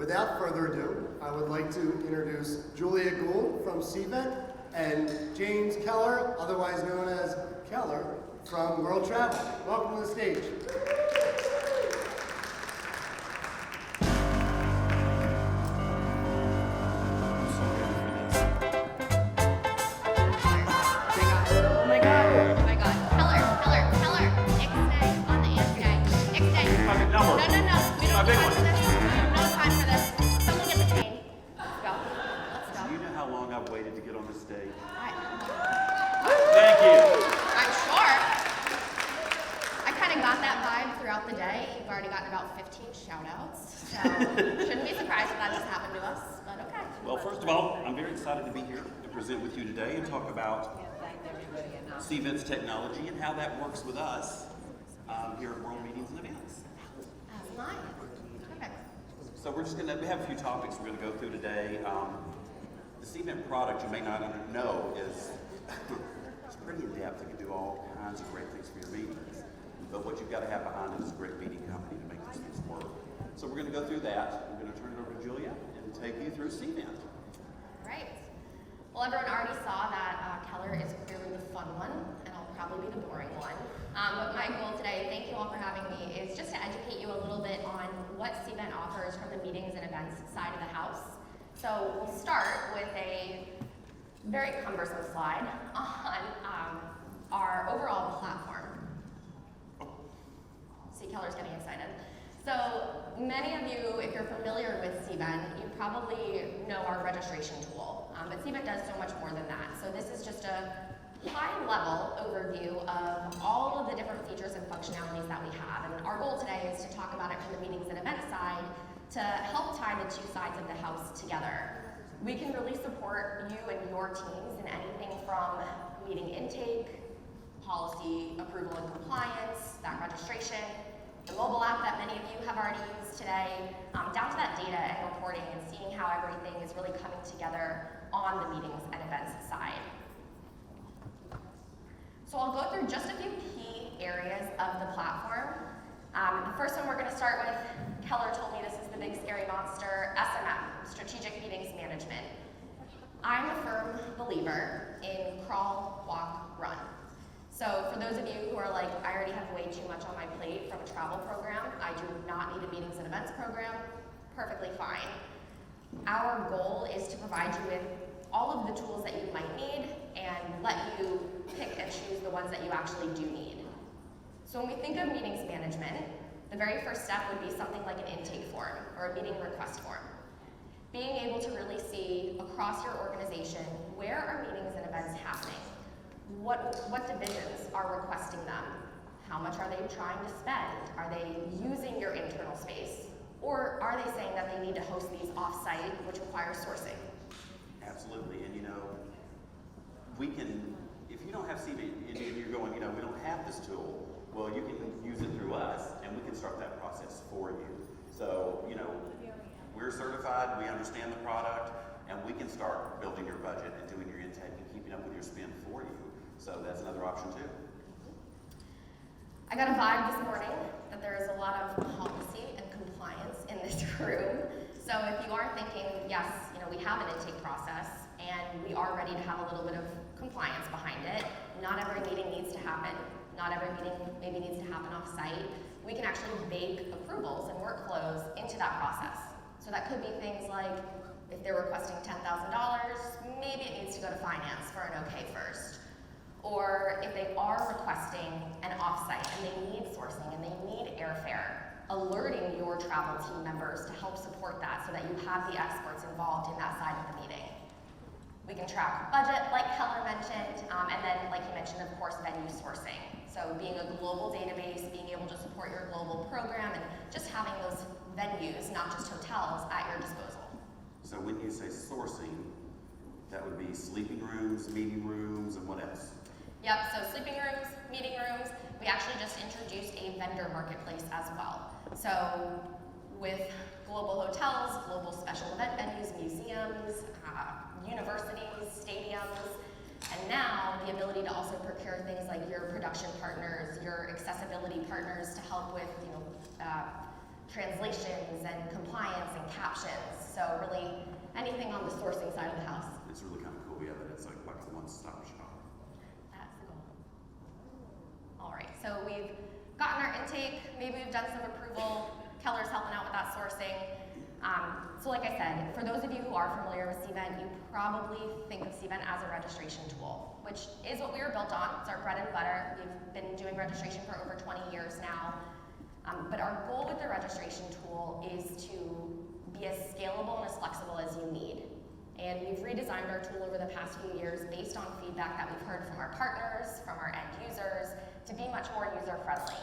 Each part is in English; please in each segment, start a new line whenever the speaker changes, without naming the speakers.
Without further ado, I would like to introduce Julia Gould from Cvent and James Keller, otherwise known as Keller, from World Travel. Welcome to the stage.
With you today and talk about Cvent's technology and how that works with us here at World Meetings and Events. So we're just going to have a few topics we're going to go through today. The Cvent product, you may not know, is it's pretty in depth. It can do all kinds of great things for your meetings. But what you've got to have behind it is a great meeting company to make these things work. So we're going to go through that. I'm going to turn it over to Julia and take you through Cvent.
Right. Well, everyone already saw that Keller is clearly the fun one, and I'll probably be the boring one. But my goal today, thank you all for having me, is just to educate you a little bit on what Cvent offers from the meetings and events side of the house. So we'll start with a very cumbersome slide on our overall platform. See, Keller's getting excited. So many of you, if you're familiar with Cvent, you probably know our registration tool. But Cvent does so much more than that. So this is just a high-level overview of all of the different features and functionalities that we have. And our goal today is to talk about it from the meetings and events side to help tie the two sides of the house together. We can really support you and your teams in anything from meeting intake, policy approval and compliance, that registration, the mobile app that many of you have already used today, down to that data and reporting and seeing how everything is really coming together on the meetings and events side. So I'll go through just a few key areas of the platform. The first one we're going to start with, Keller told me this is the big scary monster, SMM, Strategic Meetings Management. I'm a firm believer in crawl, walk, run. So for those of you who are like, I already have way too much on my plate from a travel program, I do not need a meetings and events program, perfectly fine. Our goal is to provide you with all of the tools that you might need and let you pick and choose the ones that you actually do need. So when we think of meetings management, the very first step would be something like an intake form or a meeting request form. Being able to really see across your organization, where are meetings and events happening? What divisions are requesting them? How much are they trying to spend? Are they using your internal space? Or are they saying that they need to host these off-site, which requires sourcing?
Absolutely, and we can, if you don't have Cvent and you're going, we don't have this tool, well, you can use it through us and we can start that process for you. So, we're certified, we understand the product, and we can start building your budget and doing your intake and keeping up with your spend for you. So that's another option too.
I got a vibe this morning that there is a lot of policy and compliance in this room. So if you are thinking, yes, we have an intake process and we are ready to have a little bit of compliance behind it, not every meeting needs to happen. Not every meeting maybe needs to happen off-site. We can actually bake approvals and workflows into that process. So that could be things like, if they're requesting $10,000, maybe it needs to go to finance for an okay first. Or if they are requesting an offsite and they need sourcing and they need airfare, alerting your travel team members to help support that so that you have the experts involved in that side of the meeting. We can track budget, like Keller mentioned, and then, like you mentioned, of course, venue sourcing. So being a global database, being able to support your global program, and just having those venues, not just hotels, at your disposal.
So when you say sourcing, that would be sleeping rooms, meeting rooms, and what else?
Yep, so sleeping rooms, meeting rooms. We actually just introduced a vendor marketplace as well. So with global hotels, global special event venues, museums, universities, stadiums, and now the ability to also procure things like your production partners, your accessibility partners to help with translations and compliance and captions. So really anything on the sourcing side of the house.
It's really kind of cool, yeah, that it's like a one-stop shop.
That's the goal. All right, so we've gotten our intake, maybe we've done some approval. Keller's helping out with that sourcing. So like I said, for those of you who are familiar with Cvent, you probably think of Cvent as a registration tool, which is what we were built on. It's our bread and butter. We've been doing registration for over 20 years now. But our goal with the registration tool is to be as scalable and as flexible as you need. And we've redesigned our tool over the past few years based on feedback that we've heard from our partners, from our end users, to be much more user-friendly.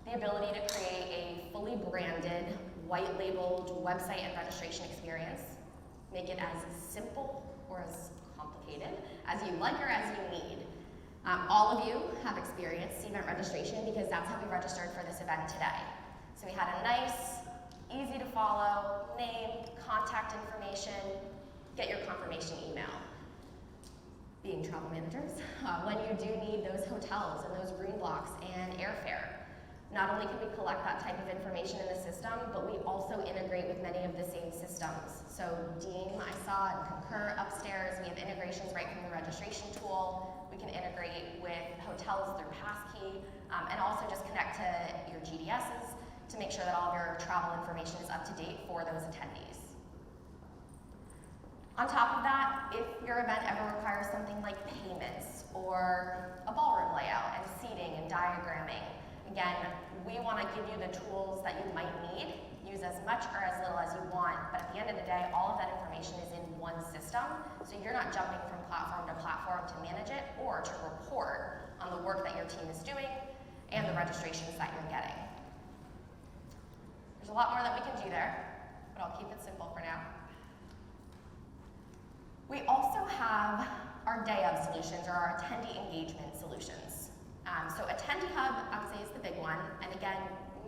The ability to create a fully branded, white-labeled website and registration experience, make it as simple or as complicated as you like or as you need. All of you have experienced Cvent registration because that's how we registered for this event today. So we had a nice, easy to follow name, contact information, get your confirmation email. Being travel managers, when you do need those hotels and those green blocks and airfare, not only can we collect that type of information in the system, but we also integrate with many of the same systems. So Dean, I saw, and Concur upstairs, we have integrations right from the registration tool. We can integrate with hotels through Passkey, and also just connect to your GDSs to make sure that all of your travel information is up to date for those attendees. On top of that, if your event ever requires something like payments or a ballroom layout and seating and diagramming, again, we want to give you the tools that you might need. Use as much or as little as you want, but at the end of the day, all of that information is in one system, so you're not jumping from platform to platform to manage it or to report on the work that your team is doing and the registrations that you're getting. There's a lot more that we can do there, but I'll keep it simple for now. We also have our day of solutions, or our attendee engagement solutions. So Attendee Hub, I would say, is the big one. And again,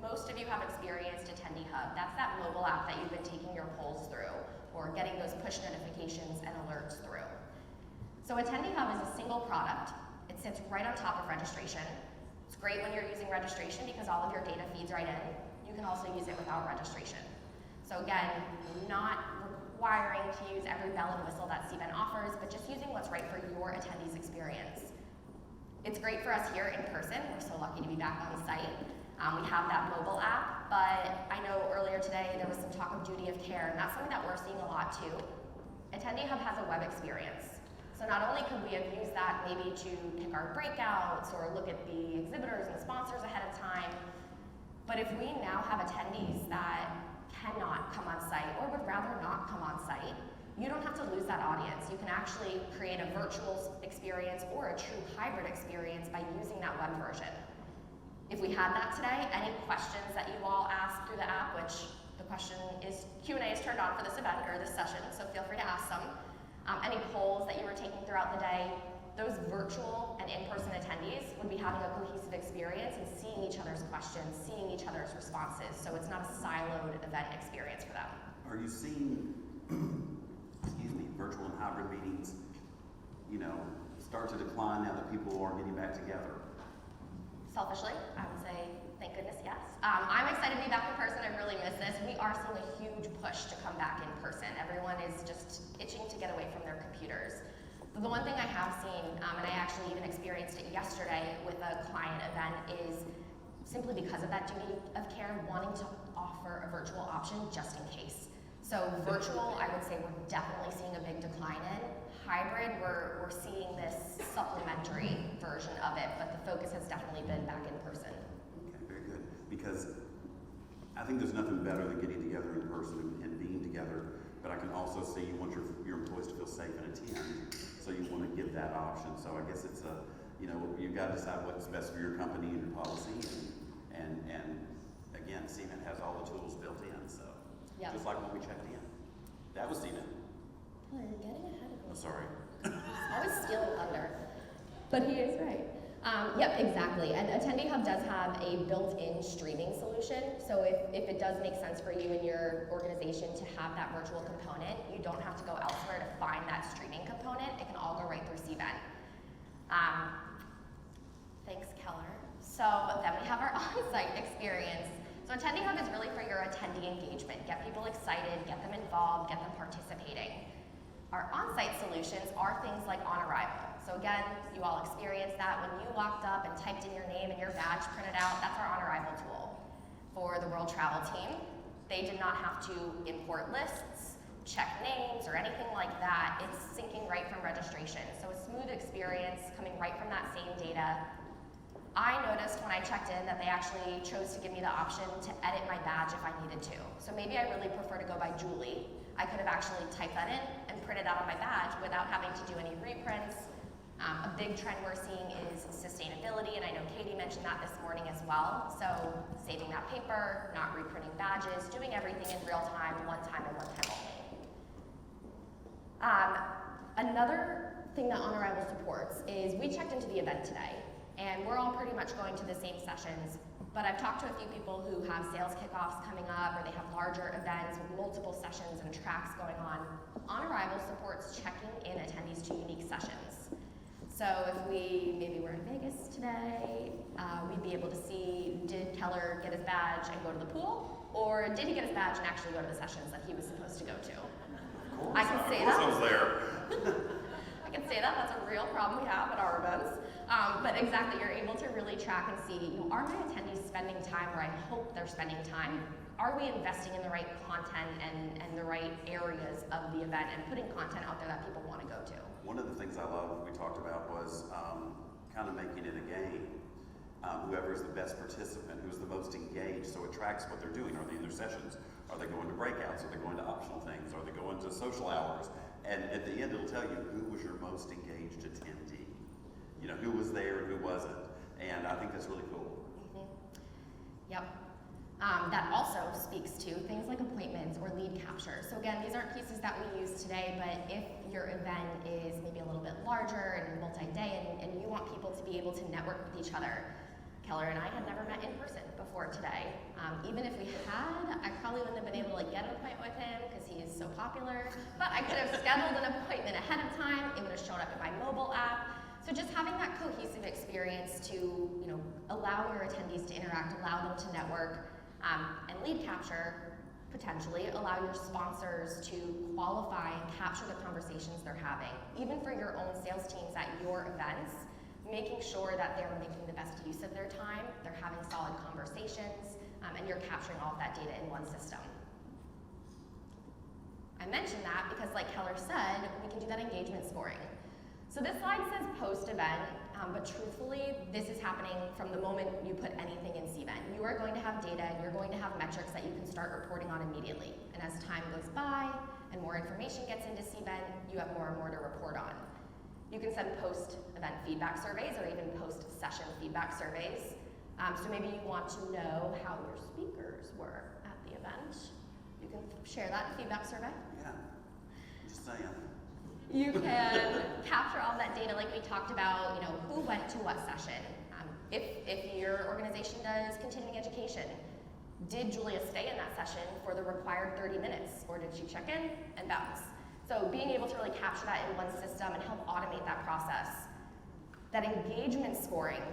most of you have experienced Attendee Hub. That's that mobile app that you've been taking your polls through, or getting those push notifications and alerts through. So Attendee Hub is a single product. It sits right on top of registration. It's great when you're using registration because all of your data feeds right in. You can also use it without registration. So again, not requiring to use every bell and whistle that Cvent offers, but just using what's right for your attendees' experience. It's great for us here in person. We're so lucky to be back on site. We have that mobile app, but I know earlier today there was some talk of duty of care, and that's something that we're seeing a lot too. Attendee Hub has a web experience. So not only could we have used that maybe to pick our breakouts or look at the exhibitors and sponsors ahead of time, but if we now have attendees that cannot come on site or would rather not come on site, you don't have to lose that audience. You can actually create a virtual experience or a true hybrid experience by using that web version. If we had that today, any questions that you all ask through the app, which the question is, Q&A is turned on for this event or this session, so feel free to ask them. Any polls that you were taking throughout the day, those virtual and in-person attendees would be having a cohesive experience and seeing each other's questions, seeing each other's responses, so it's not a siloed event experience for them.
Are you seeing, virtual and hybrid meetings, start to decline now that people are getting back together?
Selfishly, I would say, thank goodness, yes. I'm excited to be back in person. I really miss this. We are seeing a huge push to come back in person. Everyone is just itching to get away from their computers. But the one thing I have seen, and I actually even experienced it yesterday with a client event, is simply because of that duty of care, wanting to offer a virtual option just in case. So virtual, I would say we're definitely seeing a big decline in. Hybrid, we're seeing this supplementary version of it, but the focus has definitely been back in person.
Okay, very good. Because I think there's nothing better than getting together in person and being together, but I can also see you want your employees to feel safe and attend, so you want to give that option. So I guess it's you've got to decide what's best for your company and your policy, and again, Cvent has all the tools built in, so.
Yep.
Just like when we checked in. That was Cvent.
Oh, you're getting ahead of me.
I'm sorry.
I was stealing thunder. But he is right. Yep, exactly. And Attendee Hub does have a built-in streaming solution. So if it does make sense for you and your organization to have that virtual component, you don't have to go elsewhere to find that streaming component. It can all go right through Cvent. Thanks, Keller. So then we have our on-site experience. So So Attendee Hub is really for your attendee engagement. Get people excited, get them involved, get them participating. Our on-site solutions are things like on arrival. So again, you all experienced that when you walked up and typed in your name and your badge printed out. That's our on arrival tool. For the World Travel team, they did not have to import lists, check names, or anything like that. It's syncing right from registration. So a smooth experience coming right from that same data. I noticed when I checked in that they actually chose to give me the option to edit my badge if I needed to. So maybe I really prefer to go by Julie. I could have actually typed that in and printed out on my badge without having to do any reprints. A big trend we're seeing is sustainability, and I know Katie mentioned that this morning as well. So saving that paper, not reprinting badges, doing everything in real time, one time and one time only. Another thing that On Arrival supports is we checked into the event today, and we're all pretty much going to the same sessions, but I've talked to a few people who have sales kickoffs coming up, or they have larger events with multiple sessions and tracks going on. On Arrival supports checking in attendees to unique sessions. So if maybe we're in Vegas today, we'd be able to see, did Keller get his badge and go to the pool, or did he get his badge and actually go to the sessions that he was supposed to go to? I can say that.
Of course I was there.
I can say that. That's a real problem we have at our events. But exactly, you're able to really track and see, are my attendees spending time where I hope they're spending time? Are we investing in the right content and the right areas of the event and putting content out there that people want to go to?
One of the things I love we talked about was kind of making it a game. Whoever is the best participant, who's the most engaged, so it tracks what they're doing. Are they in their sessions? Are they going to breakouts? Are they going to optional things? Are they going to social hours? And at the end, it'll tell you who was your most engaged attendee. You know, who was there and who wasn't. And I think that's really cool.
Mm-hmm. Yep. That also speaks to things like appointments or lead capture. So again, these aren't pieces that we use today, but if your event is maybe a little bit larger and multi-day and you want people to be able to network with each other, Keller and I had never met in person before today. Even if we had, I probably wouldn't have been able to get an appointment with him because he is so popular, but I could have scheduled an appointment ahead of time. It would have shown up in my mobile app. So just having that cohesive experience to, allow your attendees to interact, allow them to network, and lead capture, potentially allow your sponsors to qualify and capture the conversations they're having. Even for your own sales teams at your events, making sure that they're making the best use of their time, they're having solid conversations, and you're capturing all of that data in one system. I mentioned that because, like Keller said, we can do that engagement scoring. So this slide says post-event, but truthfully, this is happening from the moment you put anything in Cvent. You are going to have data and you're going to have metrics that you can start reporting on immediately. And as time goes by and more information gets into Cvent, you have more and more to report on. You can send post-event feedback surveys or even post-session feedback surveys. So maybe you want to know how your speakers were at the event. You can share that feedback survey.
Yeah, just saying.
You can capture all that data like we talked about, who went to what session. If your organization does continuing education, did Julia stay in that session for the required 30 minutes, or did she check in and bounce? So being able to really capture that in one system and help automate that process. That engagement scoring,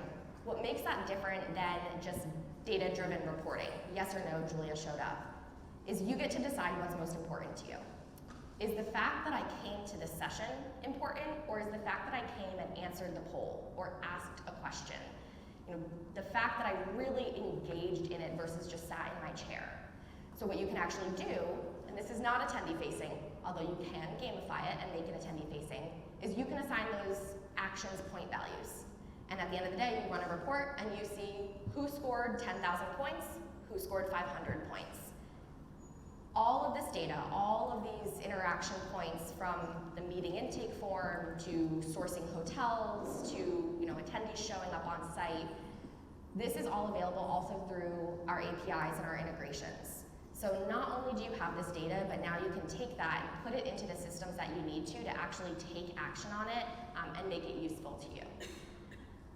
what makes that different than just data-driven reporting, yes or no, Julia showed up, is you get to decide what's most important to you. Is the fact that I came to this session important, or is the fact that I came and answered the poll or asked a question? The fact that I really engaged in it versus just sat in my chair. So what you can actually do, and this is not attendee-facing, although you can gamify it and make it attendee-facing, is you can assign those actions point values. And at the end of the day, you run a report and you see who scored 10,000 points, who scored 500 points. All of this data, all of these interaction points, from the meeting intake form to sourcing hotels to attendees showing up on site, this is all available also through our APIs and our integrations. So not only do you have this data, but now you can take that and put it into the systems that you need to actually take action on it and make it useful to you.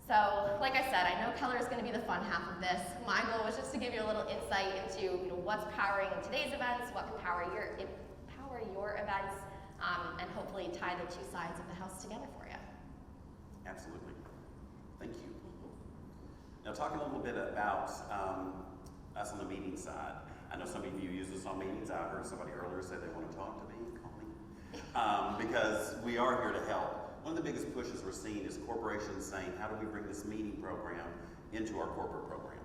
So, like I said, I know Keller is going to be the fun half of this. My goal was just to give you a little insight into what's powering today's events, what can power your events, and hopefully tie the two sides of the house together for you.
Absolutely. Thank you. Now, talking a little bit about us on the meeting side. I know some of you use this on meetings. I heard somebody earlier say they want to talk to me, call me. Because we are here to help. One of the biggest pushes we're seeing is corporations saying, how do we bring this meeting program into our corporate program?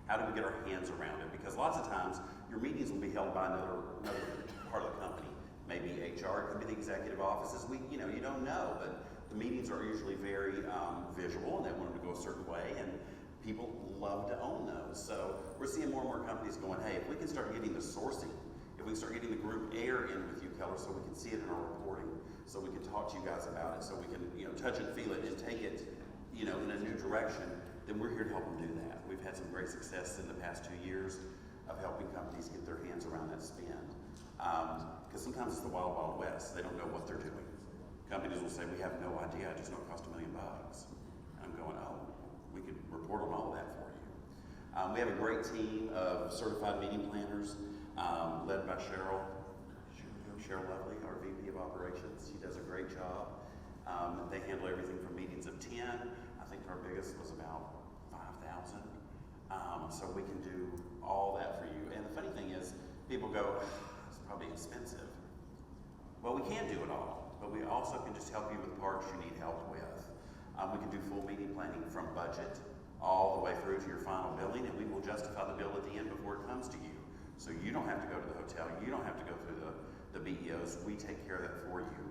How do we get our hands around it? Because lots of times, your meetings will be held by another part of the company. Maybe HR, it could be the executive offices. You don't know, but the meetings are usually very visual, and they want them to go a certain way, and people love to own those. So we're seeing more and more companies going, hey, if we can start getting the sourcing, if we can start getting the group air in with you, Keller, so we can see it in our reporting, so we can talk to you guys about it, so we can touch and feel it and take it in a new direction, then we're here to help them do that. We've had some great success in the past 2 years of helping companies get their hands around that spend. Because sometimes it's the wild, wild west. They don't know what they're doing. Companies will say, we have no idea, I just know it cost $1 million. And I'm going, oh, we could report on all of that for you. We have a great team of certified meeting planners, led by Cheryl Lovely, our VP of Operations. She does a great job. They handle everything from meetings of 10. I think our biggest was about 5,000. So we can do all that for you. And the funny thing is, people go, it's probably expensive. Well, we can do it all, but we also can just help you with parts you need help with. We can do full meeting planning from budget all the way through to your final billing, and we will justify the bill at the end before it comes to you. So you don't have to go to the hotel, you don't have to go through the BEOs, we take care of that for you.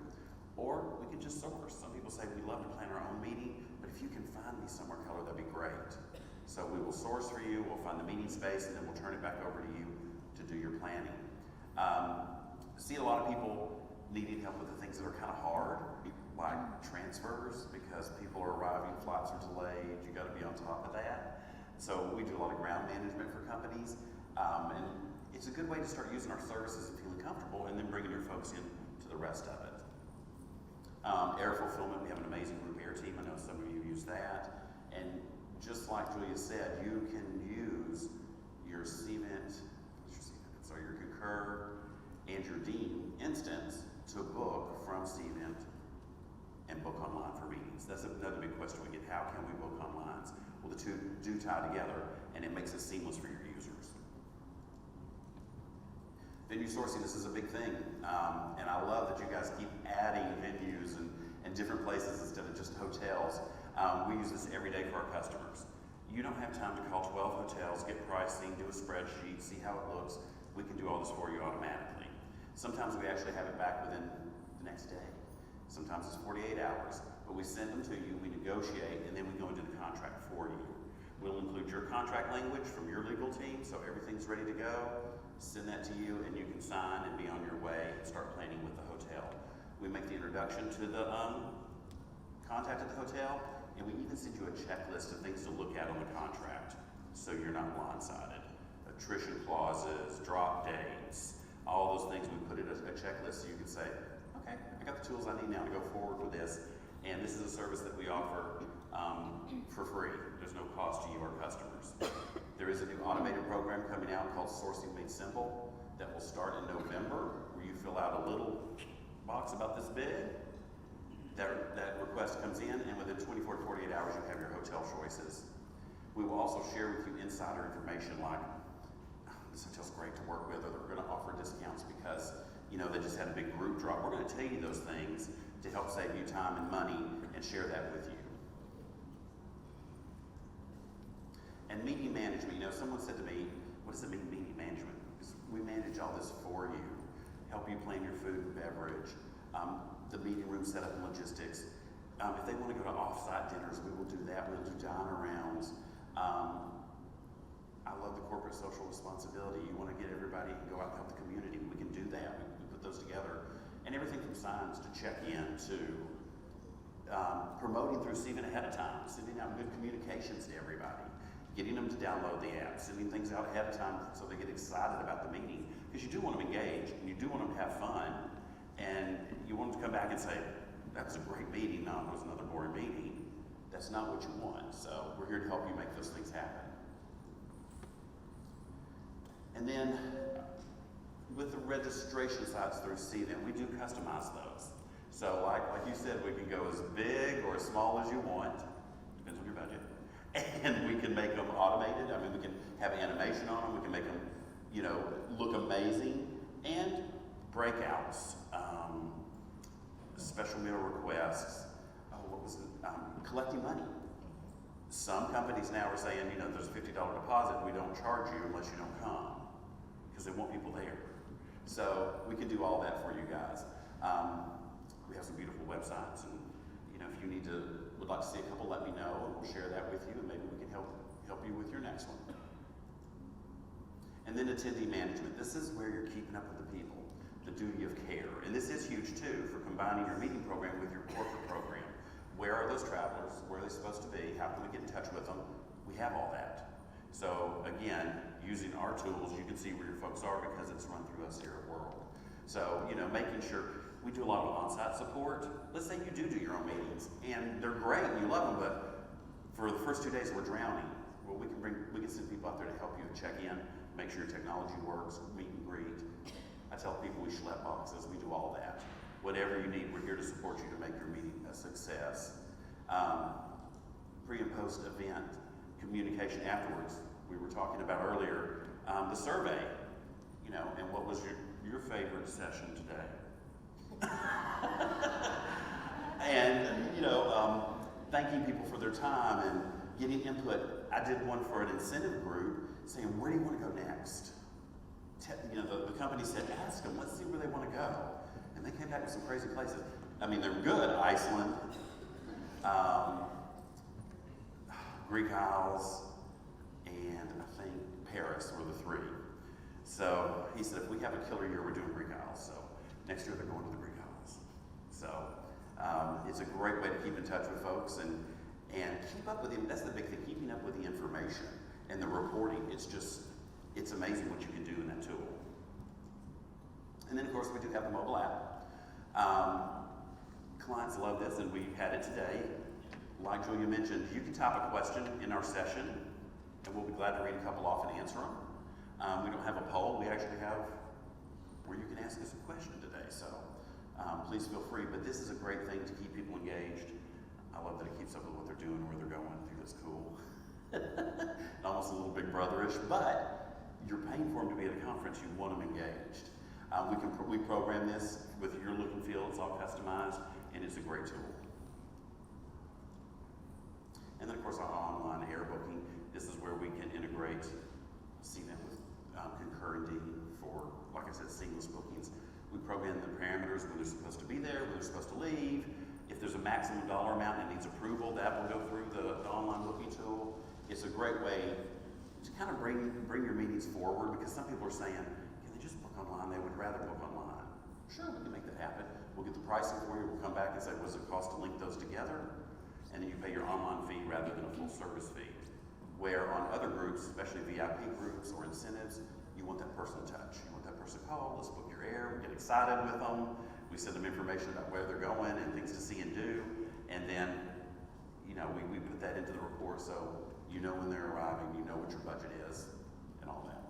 Or we can just source. Some people say, we love to plan our own meeting, but if you can find me somewhere, Keller, that'd be great. So we will source for you, we'll find the meeting space, and then we'll turn it back over to you to do your planning. See a lot of people needing help with the things that are kind of hard, like transfers, because people are arriving, flights are delayed, you got to be on top of that. So we do a lot of ground management for companies, and it's a good way to start using our services and feeling comfortable, and then bringing your folks in to the rest of it. Air fulfillment, we have an amazing group air team. I know some of you use that. And just like Julia said, you can use your Cvent, your Concur, and your Dean instance to book from Cvent and book online for meetings. That's another big question we get. How can we book online? Well, the two do tie together, and it makes it seamless for your users. Venue sourcing, this is a big thing, and I love that you guys keep adding venues and different places instead of just hotels. We use this every day for our customers. You don't have time to call 12 hotels, get pricing, do a spreadsheet, see how it looks. We can do all this for you automatically. Sometimes we actually have it back within the next day. Sometimes it's 48 hours, but we send them to you, we negotiate, and then we go into the contract for you. We'll include your contract language from your legal team, so everything's ready to go. Send that to you, and you can sign and be on your way and start planning with the hotel. We make the introduction to the contact at the hotel, and we even send you a checklist of things to look at on the contract, so you're not blindsided. Attrition clauses, drop dates, all those things we put in a checklist so you can say, okay, I got the tools I need now to go forward with this, and this is a service that we offer for free. There's no cost to you, our customers. There is a new automated program coming out called Sourcing Made Simple that will start in November, where you fill out a little box about this big. That request comes in, and within 24 to 48 hours, you have your hotel choices. We will also share with you insider information like, this hotel's great to work with, or they're going to offer discounts because they just had a big group drop. We're going to tell you those things to help save you time and money and share that with you. And meeting management, someone said to me, what does it mean, meeting management? Because we manage all this for you, help you plan your food and beverage, the meeting room setup and logistics. If they want to go to off-site dinners, we will do that. We'll do dine-arounds. I love the corporate social responsibility. You want to get everybody and go out and help the community. We can do that. We put those together. And everything from signs to check-in to promoting through Cvent ahead of time, sending out good communications to everybody, getting them to download the app, sending things out ahead of time so they get excited about the meeting. Because you do want them engaged, and you do want them to have fun, and you want them to come back and say, that was a great meeting, no, it was another boring meeting. That's not what you want. So we're here to help you make those things happen. And then with the registration sites through Cvent, we do customize those. So like you said, we can go as big or as small as you want, depends on your budget. And we can make them automated. I mean, we can have animation on them. We can make them, look amazing. And breakouts, special meal requests. What was it? Collecting money. Some companies now are saying, there's a $50 deposit. We don't charge you unless you don't come, because they want people there. So we can do all that for you guys. We have some beautiful websites, and if you would like to see a couple, let me know, and we'll share that with you, and maybe we can help you with your next one. And then attendee management. This is where you're keeping up with the people, the duty of care. And this is huge too, for combining your meeting program with your corporate program. Where are those travelers? Where are they supposed to be? How can we get in touch with them? We have all that. So again, using our tools, you can see where your folks are because it's run through us here at World. So, making sure we do a lot of on-site support. Let's say you do your own meetings, and they're great, and you love them, but for the first 2 days we're drowning. Well, we can send people out there to help you check in, make sure your technology works, meet and greet. I tell people we schlep boxes, we do all that. Whatever you need, we're here to support you to make your meeting a success. Pre and post event communication afterwards. We were talking about earlier, the survey, and what was your favorite session today? And, thanking people for their time and getting input. I did one for an incentive group saying, where do you want to go next? The company said, ask them, let's see where they want to go. And they came back with some crazy places. I mean, they're good. Iceland, Greek Isles, and I think Paris were the three. So he said, if we have a killer year, we're doing Greek Isles. So next year they're going to the Greek Isles. So it's a great way to keep in touch with folks and keep up with them. That's the big thing, keeping up with the information and the reporting. It's amazing what you can do in that tool. And then of course we do have the mobile app. Clients love this, and we had it today. Like Julia mentioned, you can type a question in our session, and we'll be glad to read a couple off and answer them. We don't have a poll. We actually have where you can ask us a question today. So please feel free. But this is a great thing to keep people engaged. I love that it keeps up with what they're doing and where they're going. I think that's cool. Almost a little big brotherish, but you're paying for them to be at a conference. You want them engaged. We program this with your look and feel. It's all customized, and it's a great tool. And then, of course, our online air booking. This is where we can integrate Cvent with Concur and Dean for, like I said, seamless bookings. We program the parameters when they're supposed to be there, when they're supposed to leave. If there's a maximum dollar amount that needs approval, that will go through the online booking tool. It's a great way to kind of bring your meetings forward, because some people are saying, can they just book online? They would rather book online. Sure, we can make that happen. We'll get the pricing for you. We'll come back and say, what does it cost to link those together? And then you pay your online fee rather than a full service fee. Where on other groups, especially VIP groups or incentives, you want that personal touch. You want that person to call, let's book your air, we get excited with them, we send them information about where they're going and things to see and do, and then, we put that into the report so you know when they're arriving, you know what your budget is, and all that.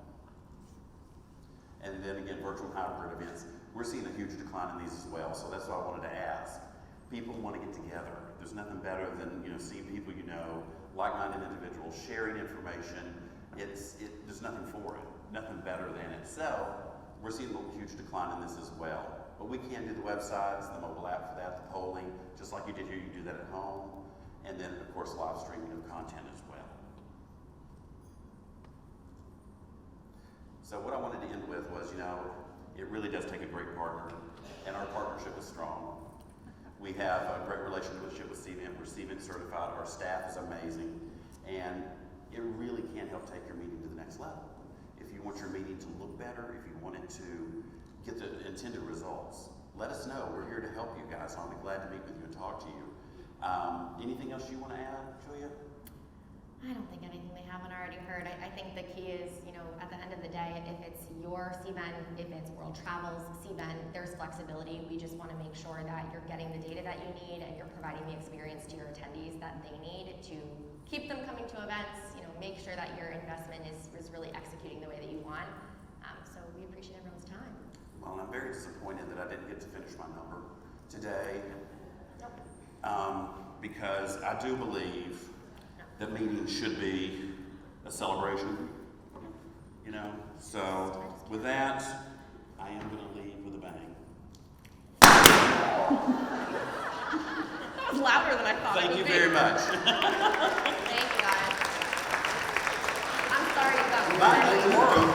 And then again, virtual hybrid events. We're seeing a huge decline in these as well, so that's why I wanted to ask. People want to get together. There's nothing better than seeing people like-minded individuals sharing information. There's nothing for it, nothing better than it. So we're seeing a huge decline in this as well. But we can do the websites, the mobile app for that, the polling, just like you did here. You do that at home, and then of course live streaming of content as well. So what I wanted to end with was, it really does take a great partner, and our partnership is strong. We have a great relationship with Cvent. We're Cvent certified. Our staff is amazing. And it really can help take your meeting to the next level. If you want your meeting to look better, if you want it to get the intended results, let us know. We're here to help you guys. I'll be glad to meet with you and talk to you. Anything else you want to add, Julia?
I don't think anything they haven't already heard. I think the key is, at the end of the day, if it's your Cvent, if it's World Travel's Cvent, there's flexibility. We just want to make sure that you're getting the data that you need and you're providing the experience to your attendees that they need to keep them coming to events, make sure that your investment is really executing the way that you want. So we appreciate everyone's time.
Well, I'm very disappointed that I didn't get to finish my number today.
Nope.
Because I do believe that meetings should be a celebration, you know. So with that, I am going to leave with a bang.
That was louder than I thought.
Thank you very much.
Thank you, guys. I'm sorry you got
Bye. Tomorrow.